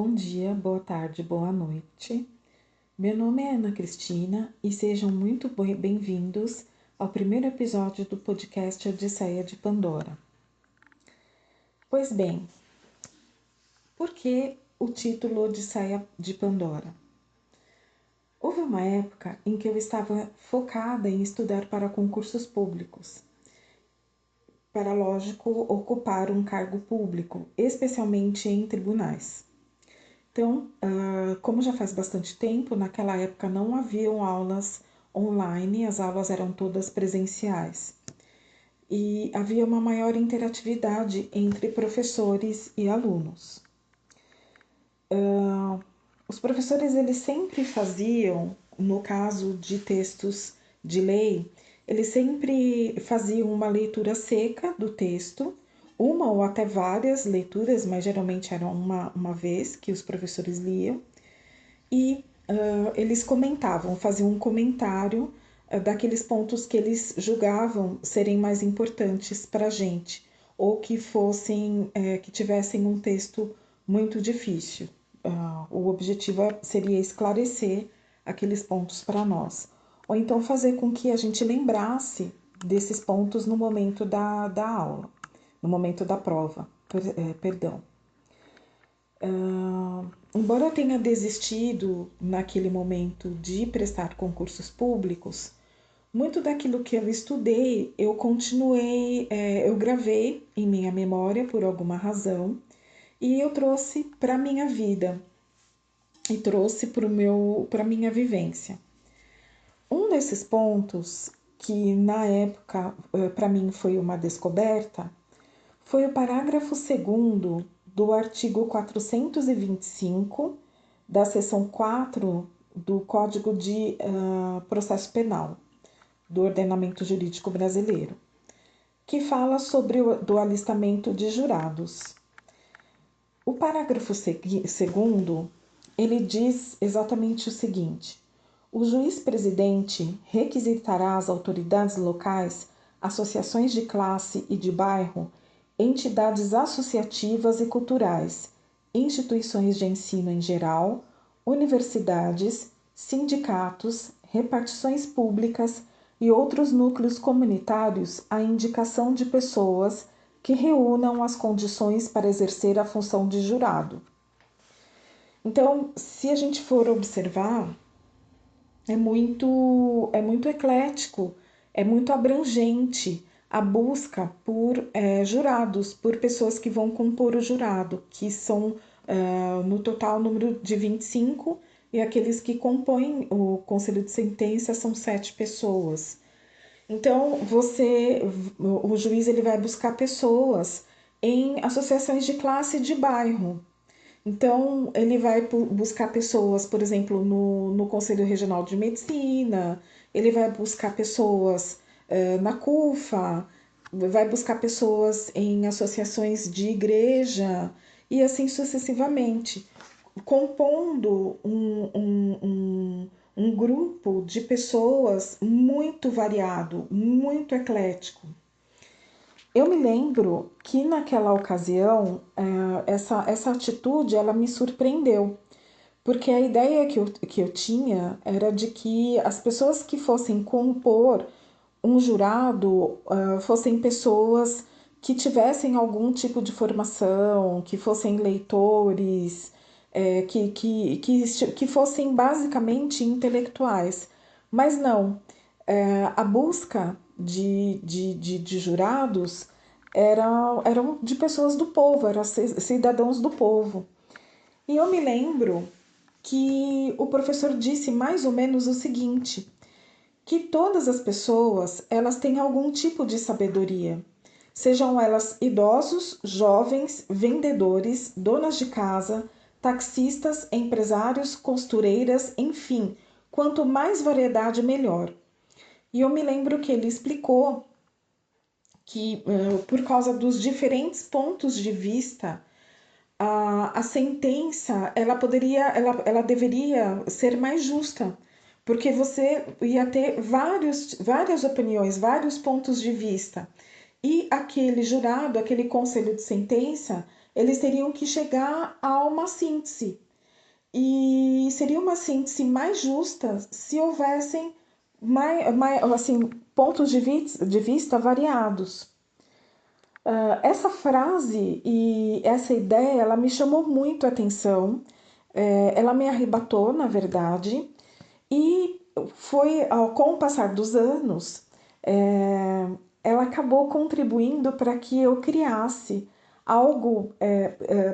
Bom dia, boa tarde, boa noite. Meu nome é Ana Cristina e sejam muito bem-vindos ao primeiro episódio do podcast Odisseia de Pandora. Pois bem, por que o título Odisseia de Pandora? Houve uma época em que eu estava focada em estudar para concursos públicos, para, lógico, ocupar um cargo público, especialmente em tribunais. Então, como já faz bastante tempo, naquela época não haviam aulas online, as aulas eram todas presenciais. E havia uma maior interatividade entre professores e alunos. Os professores, eles sempre faziam, no caso de textos de lei, eles sempre faziam uma leitura seca do texto, uma ou até várias leituras, mas geralmente era uma vez que os professores liam, e eles comentavam, faziam um comentário daqueles pontos que eles julgavam serem mais importantes para a gente, ou que fossem, que tivessem um texto muito difícil. O objetivo seria esclarecer aqueles pontos para nós, ou então fazer com que a gente lembrasse desses pontos no momento da aula, no momento da prova, perdão. Embora eu tenha desistido naquele momento de prestar concursos públicos, muito daquilo que eu estudei eu continuei, eu gravei em minha memória por alguma razão e eu trouxe para a minha vida e trouxe para a minha vivência. Um desses pontos que na época para mim foi uma descoberta foi o parágrafo 2º do artigo 425 da seção 4 do Código de Processo Penal do Ordenamento Jurídico Brasileiro, que fala sobre do alistamento de jurados. O parágrafo 2º, ele diz exatamente o seguinte: o juiz-presidente requisitará às autoridades locais, associações de classe e de bairro, entidades associativas e culturais, instituições de ensino em geral, universidades, sindicatos, repartições públicas e outros núcleos comunitários a indicação de pessoas que reúnam as condições para exercer a função de jurado. Então, se a gente for observar, é muito eclético, é muito abrangente a busca por jurados, por pessoas que vão compor o jurado, que são no total número de 25, e aqueles que compõem o conselho de sentença são 7 pessoas. Então, o juiz ele vai buscar pessoas em associações de classe e de bairro. Então, ele vai buscar pessoas, por exemplo, no Conselho Regional de Medicina, ele vai buscar pessoas na CUFA, vai buscar pessoas em associações de igreja e assim sucessivamente, compondo um grupo de pessoas muito variado, muito eclético. Eu me lembro que naquela ocasião, essa atitude ela me surpreendeu, porque a ideia que eu tinha era de que as pessoas que fossem compor um jurado fossem pessoas que tivessem algum tipo de formação, que fossem leitores, que fossem basicamente intelectuais. Mas não, a busca de jurados eram de pessoas do povo, eram cidadãos do povo. E eu me lembro que o professor disse mais ou menos o seguinte, que todas as pessoas elas têm algum tipo de sabedoria, sejam elas idosos, jovens, vendedores, donas de casa, taxistas, empresários, costureiras, enfim, quanto mais variedade, melhor. E eu me lembro que ele explicou que, por causa dos diferentes pontos de vista, a sentença ela deveria ser mais justa, porque você ia ter várias opiniões, vários pontos de vista. E aquele jurado, aquele conselho de sentença, eles teriam que chegar a uma síntese. E seria uma síntese mais justa se houvessem assim, pontos de vista variados. Essa frase e essa ideia, ela me chamou muito a atenção, ela me arrebatou, na verdade, e com o passar dos anos, ela acabou contribuindo para que eu criasse algo,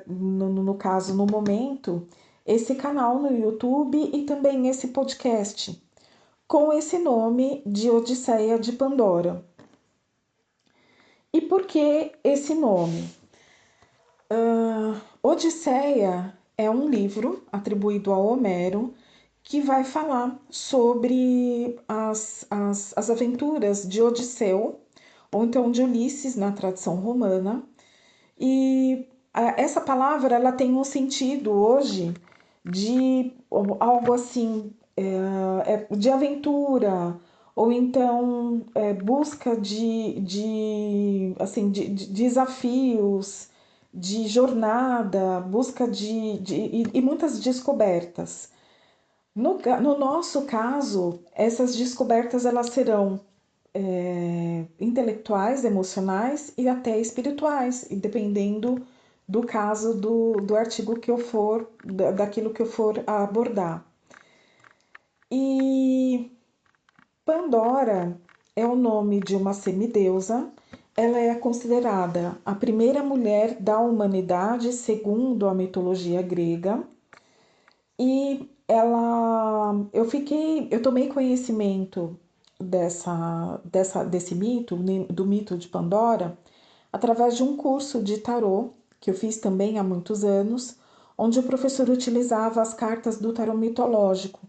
no caso, no momento, esse canal no YouTube e também esse podcast, com esse nome de Odisseia de Pandora. E por que esse nome? Odisseia é um livro atribuído a Homero que vai falar sobre as aventuras de Odisseu, ou então de Ulisses na tradição romana. E essa palavra ela tem um sentido hoje de algo assim, de aventura, ou então busca de desafios, de jornada, busca e muitas descobertas. No nosso caso, essas descobertas elas serão intelectuais, emocionais e até espirituais, dependendo do caso do artigo que eu for, daquilo que eu for abordar. E Pandora é o nome de uma semideusa. Ela é considerada a primeira mulher da humanidade, segundo a mitologia grega. E eu tomei conhecimento desse mito, do mito de Pandora, através de um curso de tarô que eu fiz também há muitos anos, onde o professor utilizava as cartas do tarô mitológico.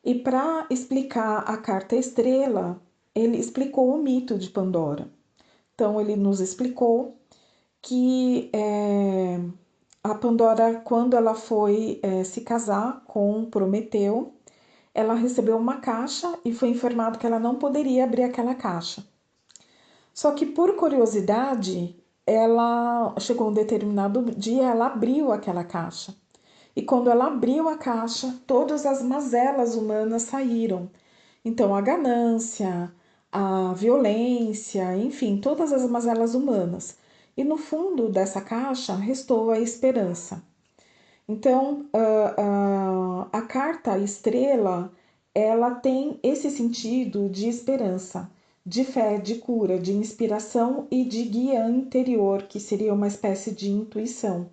E para explicar a carta estrela, ele explicou o mito de Pandora. Então, ele nos explicou que a Pandora, quando ela foi se casar com Prometeu, ela recebeu uma caixa e foi informado que ela não poderia abrir aquela caixa. Só que, por curiosidade, ela chegou um determinado dia, ela abriu aquela caixa. E quando ela abriu a caixa, todas as mazelas humanas saíram. Então, a ganância, a violência, enfim, todas as mazelas humanas. E no fundo dessa caixa restou a esperança. Então, a carta estrela, ela tem esse sentido de esperança, de fé, de cura, de inspiração e de guia interior, que seria uma espécie de intuição.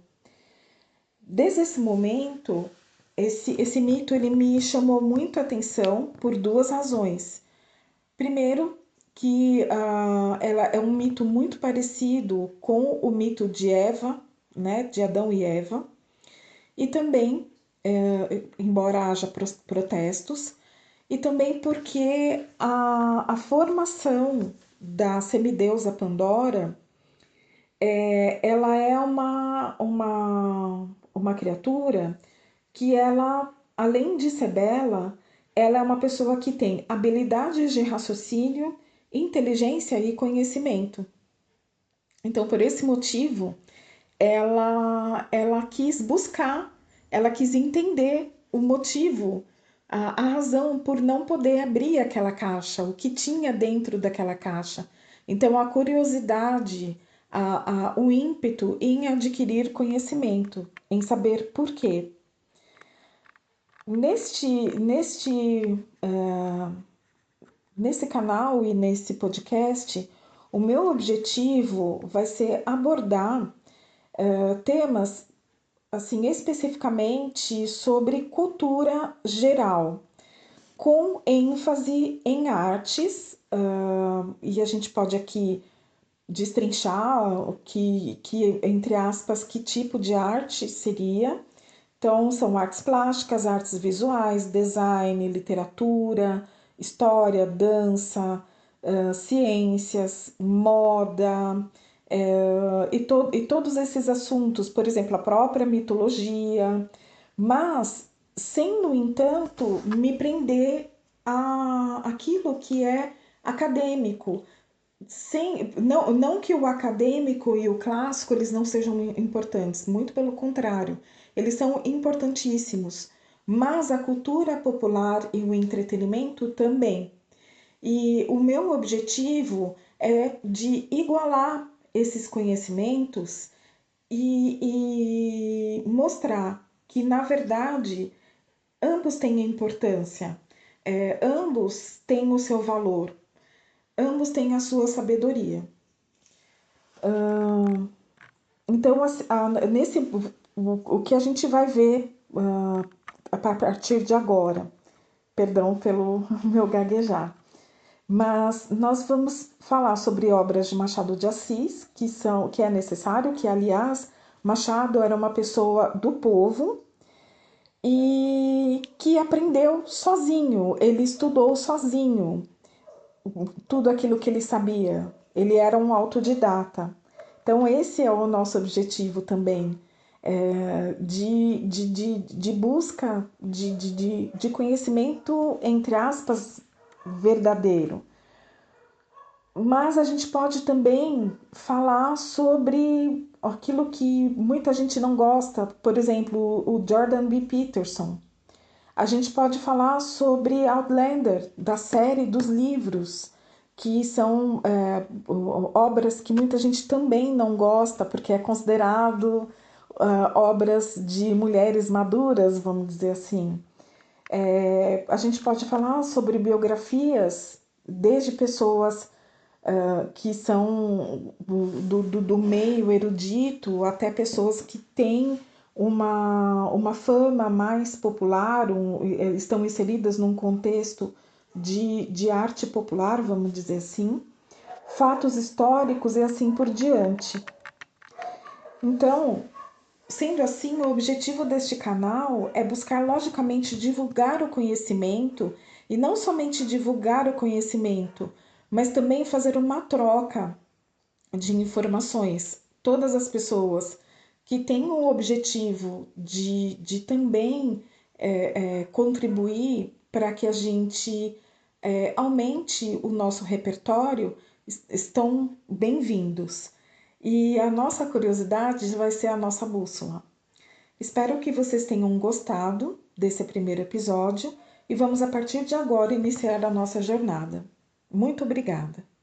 Desde esse momento, esse mito ele me chamou muito a atenção por duas razões. Primeiro, que ela é um mito muito parecido com o mito de Eva, né, de Adão e Eva, e também, embora haja protestos, e também porque a formação da semideusa Pandora, ela é uma criatura que ela, além de ser bela, ela é uma pessoa que tem habilidades de raciocínio, inteligência e conhecimento. Então, por esse motivo, ela quis buscar, ela quis entender o motivo, a razão por não poder abrir aquela caixa, o que tinha dentro daquela caixa. Então, a curiosidade, o ímpeto em adquirir conhecimento, em saber por quê. Nesse canal e nesse podcast, o meu objetivo vai ser abordar temas assim especificamente sobre cultura geral, com ênfase em artes, e a gente pode aqui destrinchar entre aspas, que tipo de arte seria. Então, são artes plásticas, artes visuais, design, literatura, história, dança, ciências, moda, e todos esses assuntos, por exemplo, a própria mitologia, mas sem, no entanto, me prender aquilo que é acadêmico, não que o acadêmico e o clássico eles não sejam importantes, muito pelo contrário, eles são importantíssimos, mas a cultura popular e o entretenimento também. E o meu objetivo é de igualar esses conhecimentos e mostrar que, na verdade, ambos têm importância, ambos têm o seu valor, ambos têm a sua sabedoria. Então, o que a gente vai ver a partir de agora, perdão pelo meu gaguejar, mas nós vamos falar sobre obras de Machado de Assis, que é necessário, que aliás, Machado era uma pessoa do povo e que aprendeu sozinho, ele estudou sozinho tudo aquilo que ele sabia, ele era um autodidata. Então, esse é o nosso objetivo também, de busca de conhecimento, entre aspas, verdadeiro. Mas a gente pode também falar sobre aquilo que muita gente não gosta, por exemplo, o Jordan B. Peterson. A gente pode falar sobre Outlander, da série dos livros, que são obras que muita gente também não gosta, porque é considerado obras de mulheres maduras, vamos dizer assim. A gente pode falar sobre biografias, desde pessoas que são do meio erudito até pessoas que têm uma fama mais popular, estão inseridas num contexto de arte popular, vamos dizer assim, fatos históricos e assim por diante. Então, sendo assim, o objetivo deste canal é buscar logicamente divulgar o conhecimento e não somente divulgar o conhecimento, mas também fazer uma troca de informações. Todas as pessoas que têm o objetivo de também contribuir para que a gente aumente o nosso repertório estão bem-vindos. E a nossa curiosidade vai ser a nossa bússola. Espero que vocês tenham gostado desse primeiro episódio e vamos a partir de agora iniciar a nossa jornada. Muito obrigada!